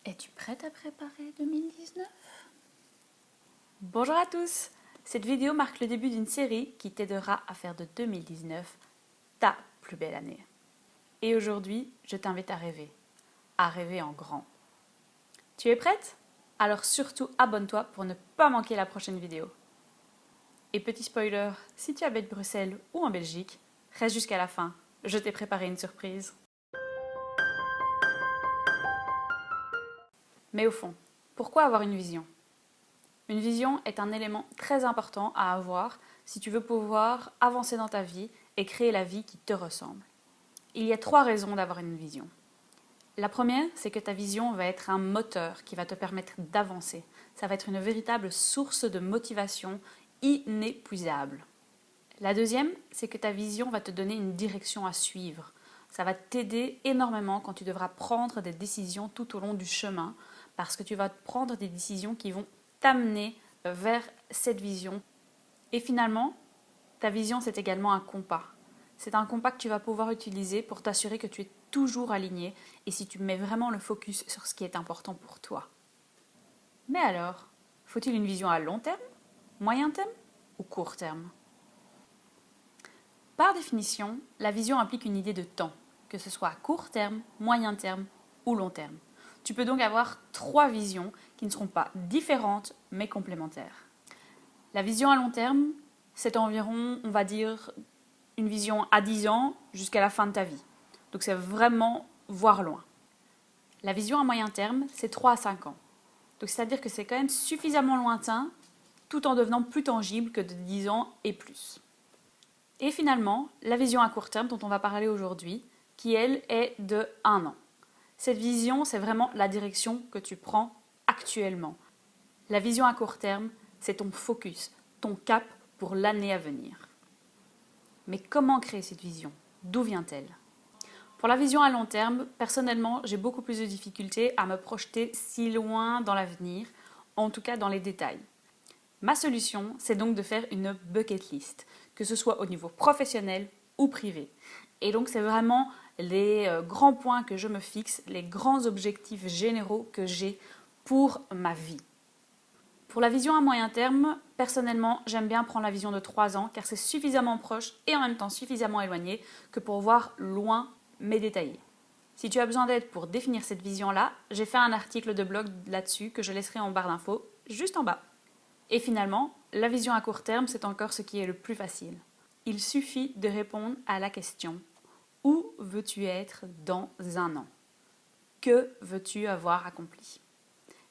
Es-tu prête à préparer 2019? Bonjour à tous! Cette vidéo marque le début d'une série qui t'aidera à faire de 2019 ta plus belle année. Et aujourd'hui, je t'invite à rêver en grand. Tu es prête? Alors surtout abonne-toi pour ne pas manquer la prochaine vidéo. Et petit spoiler, si tu habites Bruxelles ou en Belgique, reste jusqu'à la fin, je t'ai préparé une surprise. Mais au fond, pourquoi avoir une vision? Une vision est un élément très important à avoir si tu veux pouvoir avancer dans ta vie et créer la vie qui te ressemble. Il y a 3 raisons d'avoir une vision. La première, c'est que ta vision va être un moteur qui va te permettre d'avancer. Ça va être une véritable source de motivation inépuisable. La deuxième, c'est que ta vision va te donner une direction à suivre. Ça va t'aider énormément quand tu devras prendre des décisions tout au long du chemin, parce que tu vas prendre des décisions qui vont t'amener vers cette vision. Et finalement, ta vision, c'est également un compas. C'est un compas que tu vas pouvoir utiliser pour t'assurer que tu es toujours aligné et si tu mets vraiment le focus sur ce qui est important pour toi. Mais alors, faut-il une vision à long terme, moyen terme ou court terme? Par définition, la vision implique une idée de temps, que ce soit à court terme, moyen terme ou long terme. Tu peux donc avoir 3 visions qui ne seront pas différentes mais complémentaires. La vision à long terme, c'est environ, on va dire, une vision à 10 ans jusqu'à la fin de ta vie. Donc c'est vraiment voir loin. La vision à moyen terme, c'est 3 à 5 ans. Donc c'est-à-dire que c'est quand même suffisamment lointain tout en devenant plus tangible que de 10 ans et plus. Et finalement, la vision à court terme dont on va parler aujourd'hui, qui elle est de 1 an. Cette vision, c'est vraiment la direction que tu prends actuellement. La vision à court terme, c'est ton focus, ton cap pour l'année à venir. Mais comment créer cette vision? D'où vient-elle? Pour la vision à long terme, personnellement, j'ai beaucoup plus de difficultés à me projeter si loin dans l'avenir, en tout cas dans les détails. Ma solution, c'est donc de faire une bucket list, que ce soit au niveau professionnel ou privé. Et donc, c'est vraiment les grands points que je me fixe, les grands objectifs généraux que j'ai pour ma vie. Pour la vision à moyen terme, personnellement, j'aime bien prendre la vision de 3 ans car c'est suffisamment proche et en même temps suffisamment éloigné que pour voir loin mais détaillé. Si tu as besoin d'aide pour définir cette vision-là, j'ai fait un article de blog là-dessus que je laisserai en barre d'infos juste en bas. Et finalement, la vision à court terme, c'est encore ce qui est le plus facile. Il suffit de répondre à la question « Où veux-tu être dans 1 an? Que veux-tu avoir accompli ?»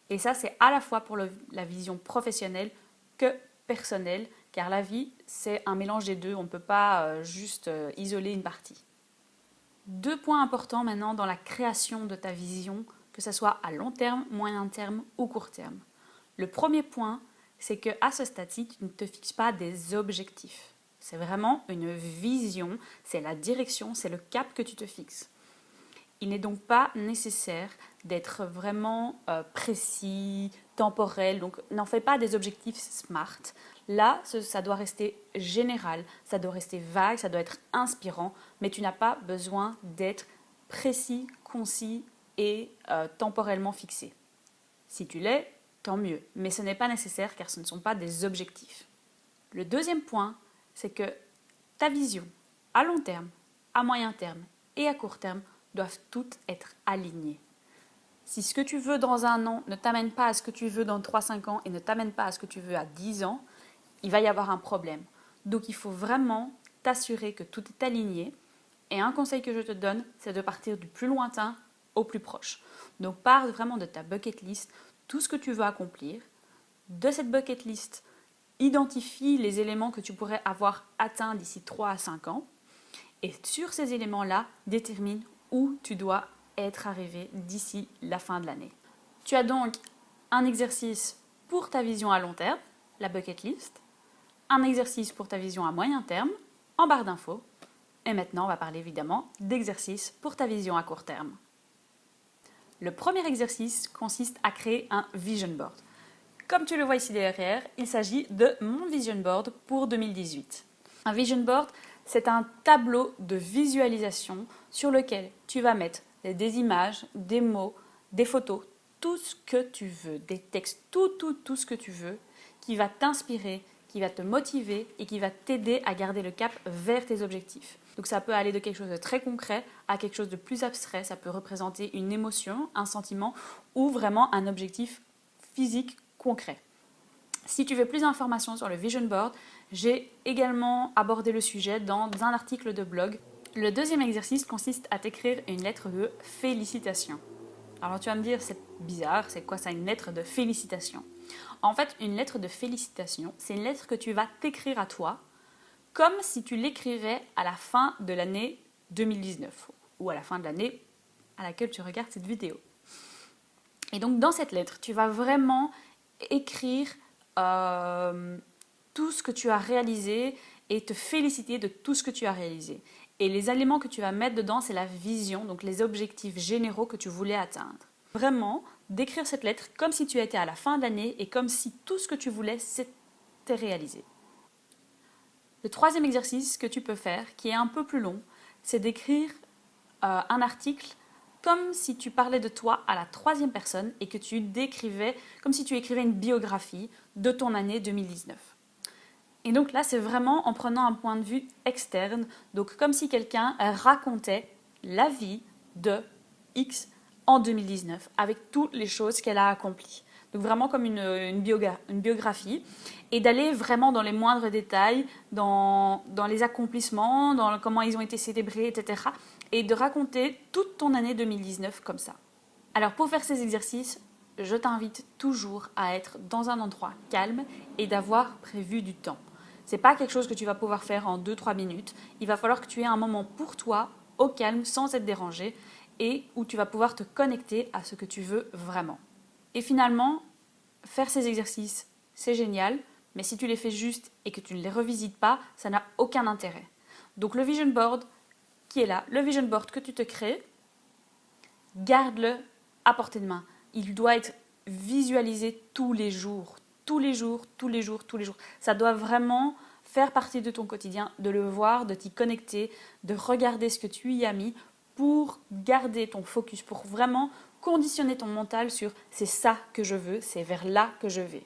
Et ça, c'est à la fois pour la vision professionnelle que personnelle, car la vie, c'est un mélange des deux, on ne peut pas juste isoler une partie. 2 points importants maintenant dans la création de ta vision, que ce soit à long terme, moyen terme ou court terme. Le premier point, c'est qu'à ce stade-ci, tu ne te fixes pas des objectifs. C'est vraiment une vision, c'est la direction, c'est le cap que tu te fixes. Il n'est donc pas nécessaire d'être vraiment précis, temporel, donc n'en fais pas des objectifs SMART. Là, ça doit rester général, ça doit rester vague, ça doit être inspirant, mais tu n'as pas besoin d'être précis, concis et temporellement fixé. Si tu l'es, tant mieux, mais ce n'est pas nécessaire car ce ne sont pas des objectifs. Le deuxième point, c'est que ta vision à long terme, à moyen terme et à court terme doivent toutes être alignées. Si ce que tu veux dans 1 an ne t'amène pas à ce que tu veux dans 3-5 ans et ne t'amène pas à ce que tu veux à 10 ans, il va y avoir un problème. Donc il faut vraiment t'assurer que tout est aligné. Et un conseil que je te donne, c'est de partir du plus lointain au plus proche. Donc pars vraiment de ta bucket list, tout ce que tu veux accomplir. De cette bucket list, identifie les éléments que tu pourrais avoir atteints d'ici 3 à 5 ans. Et sur ces éléments-là, détermine où tu dois être arrivé d'ici la fin de l'année. Tu as donc un exercice pour ta vision à long terme, la bucket list, un exercice pour ta vision à moyen terme, en barre d'infos, et maintenant on va parler évidemment d'exercices pour ta vision à court terme. Le premier exercice consiste à créer un vision board. Comme tu le vois ici derrière, il s'agit de mon vision board pour 2018. Un vision board, c'est un tableau de visualisation sur lequel tu vas mettre des images, des mots, des photos, tout ce que tu veux, des textes, tout ce que tu veux, qui va t'inspirer, qui va te motiver et qui va t'aider à garder le cap vers tes objectifs. Donc ça peut aller de quelque chose de très concret à quelque chose de plus abstrait, ça peut représenter une émotion, un sentiment ou vraiment un objectif physique concret. Si tu veux plus d'informations sur le Vision Board, j'ai également abordé le sujet dans un article de blog. Le deuxième exercice consiste à t'écrire une lettre de félicitations. Alors tu vas me dire, c'est bizarre, c'est quoi ça, une lettre de félicitations? En fait, une lettre de félicitations, c'est une lettre que tu vas t'écrire à toi, comme si tu l'écrivais à la fin de l'année 2019, ou à la fin de l'année à laquelle tu regardes cette vidéo. Et donc dans cette lettre, tu vas vraiment écrire tout ce que tu as réalisé et te féliciter de tout ce que tu as réalisé. Et les éléments que tu vas mettre dedans, c'est la vision, donc les objectifs généraux que tu voulais atteindre. Vraiment, d'écrire cette lettre comme si tu étais à la fin de l'année et comme si tout ce que tu voulais s'était réalisé. Le troisième exercice que tu peux faire, qui est un peu plus long, c'est d'écrire un article comme si tu parlais de toi à la troisième personne et que tu décrivais, comme si tu écrivais une biographie de ton année 2019. Et donc là, c'est vraiment en prenant un point de vue externe, donc comme si quelqu'un racontait la vie de X en 2019, avec toutes les choses qu'elle a accomplies. Donc vraiment comme une biographie, et d'aller vraiment dans les moindres détails, dans les accomplissements, dans comment ils ont été célébrés, etc. Et de raconter toute ton année 2019 comme ça. Alors pour faire ces exercices, je t'invite toujours à être dans un endroit calme et d'avoir prévu du temps. C'est pas quelque chose que tu vas pouvoir faire en 2-3 minutes. Il va falloir que tu aies un moment pour toi, au calme, sans être dérangé, et où tu vas pouvoir te connecter à ce que tu veux vraiment. Et finalement, faire ces exercices, c'est génial, mais si tu les fais juste et que tu ne les revisites pas, ça n'a aucun intérêt. Donc le Vision Board qui est là, le Vision Board que tu te crées, garde-le à portée de main. Il doit être visualisé tous les jours. Ça doit vraiment faire partie de ton quotidien, de le voir, de t'y connecter, de regarder ce que tu y as mis pour garder ton focus, pour vraiment conditionner ton mental sur c'est ça que je veux, c'est vers là que je vais.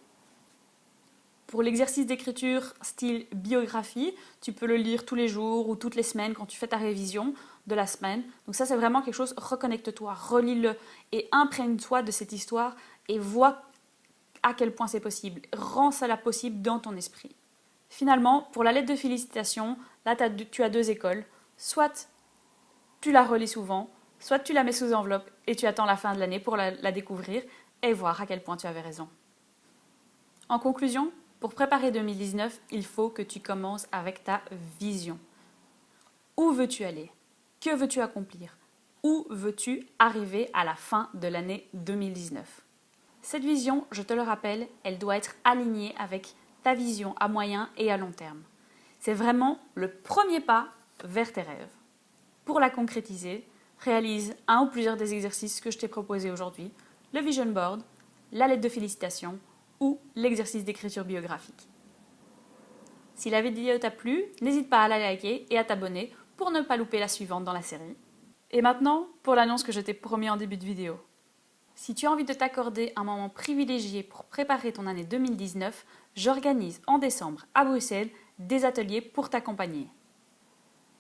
Pour l'exercice d'écriture style biographie, tu peux le lire tous les jours ou toutes les semaines quand tu fais ta révision de la semaine. Donc ça, c'est vraiment quelque chose, reconnecte-toi, relis-le et imprègne-toi de cette histoire et vois à quel point c'est possible. Rends cela possible dans ton esprit. Finalement, pour la lettre de félicitations, là, tu as deux écoles. Soit tu la relis souvent, soit tu la mets sous enveloppe et tu attends la fin de l'année pour la découvrir et voir à quel point tu avais raison. En conclusion, pour préparer 2019, il faut que tu commences avec ta vision. Où veux-tu aller? Que veux-tu accomplir? Où veux-tu arriver à la fin de l'année 2019? Cette vision, je te le rappelle, elle doit être alignée avec ta vision à moyen et à long terme. C'est vraiment le premier pas vers tes rêves. Pour la concrétiser, réalise un ou plusieurs des exercices que je t'ai proposés aujourd'hui, le Vision Board, la lettre de félicitations ou l'exercice d'écriture biographique. Si la vidéo t'a plu, n'hésite pas à la liker et à t'abonner pour ne pas louper la suivante dans la série. Et maintenant, pour l'annonce que je t'ai promis en début de vidéo. Si tu as envie de t'accorder un moment privilégié pour préparer ton année 2019, j'organise en décembre à Bruxelles des ateliers pour t'accompagner.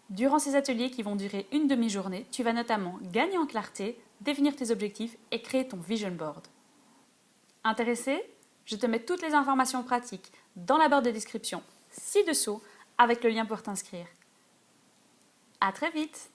Durant ces ateliers qui vont durer une demi-journée, tu vas notamment gagner en clarté, définir tes objectifs et créer ton Vision Board. Intéressé? Je te mets toutes les informations pratiques dans la barre de description ci-dessous avec le lien pour t'inscrire. À très vite!